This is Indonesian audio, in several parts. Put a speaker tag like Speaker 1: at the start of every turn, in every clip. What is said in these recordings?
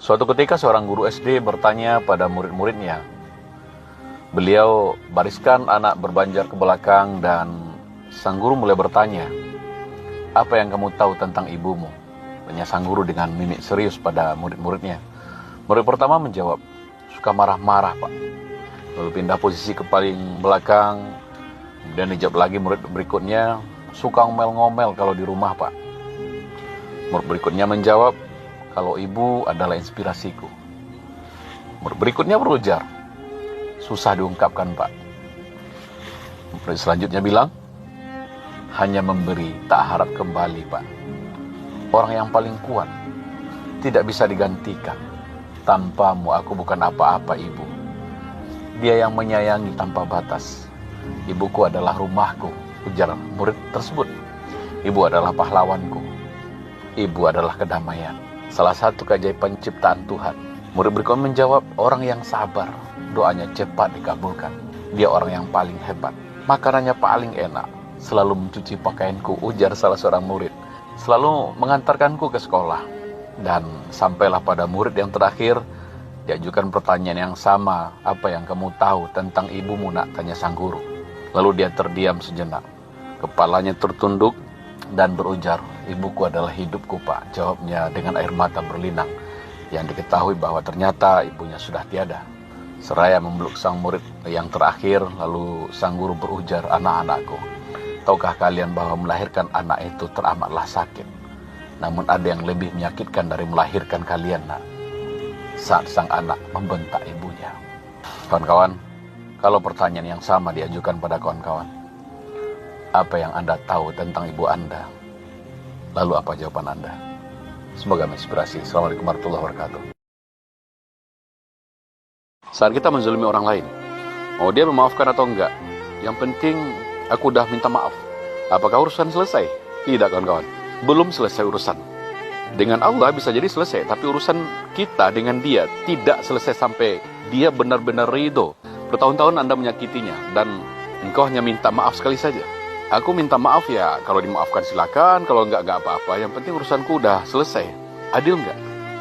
Speaker 1: Suatu ketika seorang guru SD bertanya pada murid-muridnya. Beliau bariskan anak berbanjar ke belakang dan sang guru mulai bertanya, "Apa yang kamu tahu tentang ibumu?" Tanya sang guru dengan mimik serius pada murid-muridnya. Murid pertama menjawab, "Suka marah-marah, Pak." Lalu pindah posisi ke paling belakang. Kemudian dijawab lagi murid berikutnya, "Suka ngomel-ngomel kalau di rumah, Pak." Murid berikutnya menjawab, "Kalau ibu adalah inspirasiku." Murid berikutnya berujar, "Susah diungkapkan, Pak." Murid selanjutnya bilang, "Hanya memberi, tak harap kembali, Pak. Orang yang paling kuat, tidak bisa digantikan. Tanpamu aku bukan apa-apa, Ibu. Dia yang menyayangi tanpa batas. Ibuku adalah rumahku," ujar murid tersebut. "Ibu adalah pahlawanku. Ibu adalah kedamaian. Salah satu keajaiban ciptaan Tuhan." Murid berikutnya menjawab, "Orang yang sabar, doanya cepat dikabulkan. Dia orang yang paling hebat. Makanannya paling enak. Selalu mencuci pakaianku," ujar salah seorang murid. "Selalu mengantarkanku ke sekolah." Dan sampailah pada murid yang terakhir, diajukan pertanyaan yang sama, "Apa yang kamu tahu tentang ibumu, Nak?" tanya sang guru. Lalu dia terdiam sejenak. Kepalanya tertunduk dan berujar, "Ibuku adalah hidupku, Pak," jawabnya dengan air mata berlinang. Yang diketahui bahwa ternyata ibunya sudah tiada. Seraya memeluk sang murid yang terakhir, lalu sang guru berujar, "Anak-anakku, tahukah kalian bahwa melahirkan anak itu teramatlah sakit? Namun ada yang lebih menyakitkan dari melahirkan kalian, Nak. Saat sang anak membentak ibunya." Kawan-kawan, kalau pertanyaan yang sama diajukan pada kawan-kawan, apa yang Anda tahu tentang ibu Anda? Lalu apa jawaban Anda? Semoga menginspirasi. Assalamualaikum warahmatullahi wabarakatuh. Saat kita menzalimi orang lain, mau dia memaafkan atau enggak, yang penting aku udah minta maaf. Apakah urusan selesai? Tidak, kawan-kawan. Belum selesai urusan. Dengan Allah bisa jadi selesai, tapi urusan kita dengan dia tidak selesai sampai dia benar-benar ridho. Bertahun-tahun Anda menyakitinya dan engkau hanya minta maaf sekali saja. Aku minta maaf ya, kalau dimaafkan silakan, kalau enggak apa-apa. Yang penting urusanku udah selesai. Adil enggak?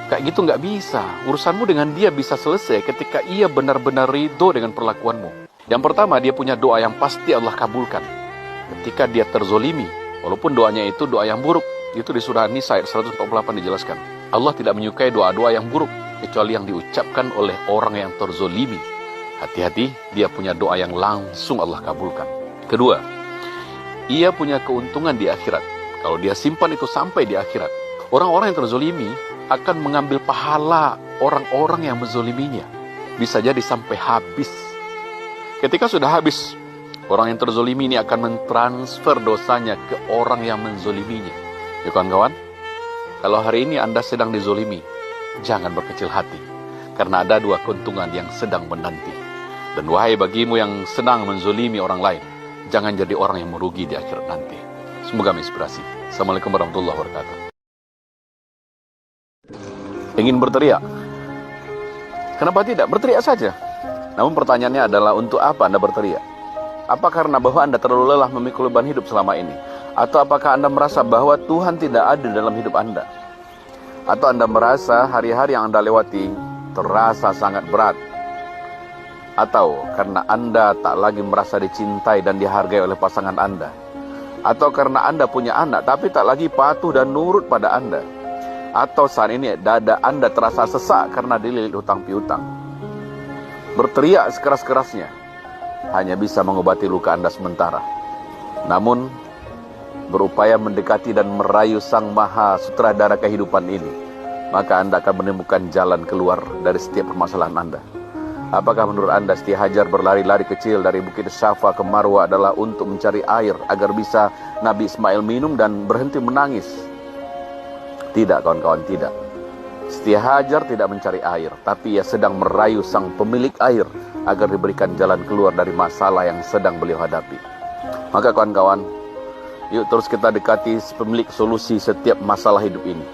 Speaker 1: Kayak gitu enggak bisa. Urusanmu dengan dia bisa selesai ketika ia benar-benar ridho dengan perlakuanmu. Yang pertama, dia punya doa yang pasti Allah kabulkan. Ketika dia terzolimi, walaupun doanya itu doa yang buruk. Itu di surah An-Nisa ayat 148 dijelaskan. Allah tidak menyukai doa-doa yang buruk, kecuali yang diucapkan oleh orang yang terzolimi. Hati-hati, dia punya doa yang langsung Allah kabulkan. Kedua, ia punya keuntungan di akhirat. Kalau dia simpan itu sampai di akhirat. Orang-orang yang terzolimi akan mengambil pahala orang-orang yang menzoliminya. Bisa jadi sampai habis. Ketika sudah habis, orang yang terzolimi ini akan mentransfer dosanya ke orang yang menzoliminya. Ya kawan-kawan, kalau hari ini Anda sedang dizolimi, jangan berkecil hati. Karena ada dua keuntungan yang sedang menanti. Dan wahai bagimu yang senang menzolimi orang lain, jangan jadi orang yang merugi di akhirat nanti. Semoga menginspirasi. Assalamualaikum warahmatullahi wabarakatuh. Ingin berteriak? Kenapa tidak? Berteriak saja. Namun pertanyaannya adalah, untuk apa Anda berteriak? Apa karena bahwa Anda terlalu lelah memikul beban hidup selama ini? Atau apakah Anda merasa bahwa Tuhan tidak adil dalam hidup Anda? Atau Anda merasa hari-hari yang Anda lewati terasa sangat berat? Atau karena Anda tak lagi merasa dicintai dan dihargai oleh pasangan Anda? Atau karena Anda punya anak tapi tak lagi patuh dan nurut pada Anda? Atau saat ini dada Anda terasa sesak karena dililit hutang piutang? Berteriak sekeras-kerasnya hanya bisa mengobati luka Anda sementara. Namun berupaya mendekati dan merayu Sang Maha Sutradara kehidupan ini, maka Anda akan menemukan jalan keluar dari setiap permasalahan Anda. Apakah menurut Anda Siti Hajar berlari-lari kecil dari Bukit Syafa ke Marwa adalah untuk mencari air agar bisa Nabi Ismail minum dan berhenti menangis? Tidak, kawan-kawan, tidak. Siti Hajar tidak mencari air, tapi ia sedang merayu sang pemilik air agar diberikan jalan keluar dari masalah yang sedang beliau hadapi. Maka kawan-kawan, yuk terus kita dekati pemilik solusi setiap masalah hidup ini.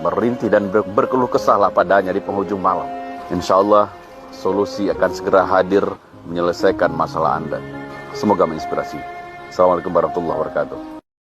Speaker 1: Merintih dan berkeluh kesahlah padanya di penghujung malam. Insya Allah solusi akan segera hadir menyelesaikan masalah Anda. Semoga menginspirasi. Assalamualaikum warahmatullahi wabarakatuh.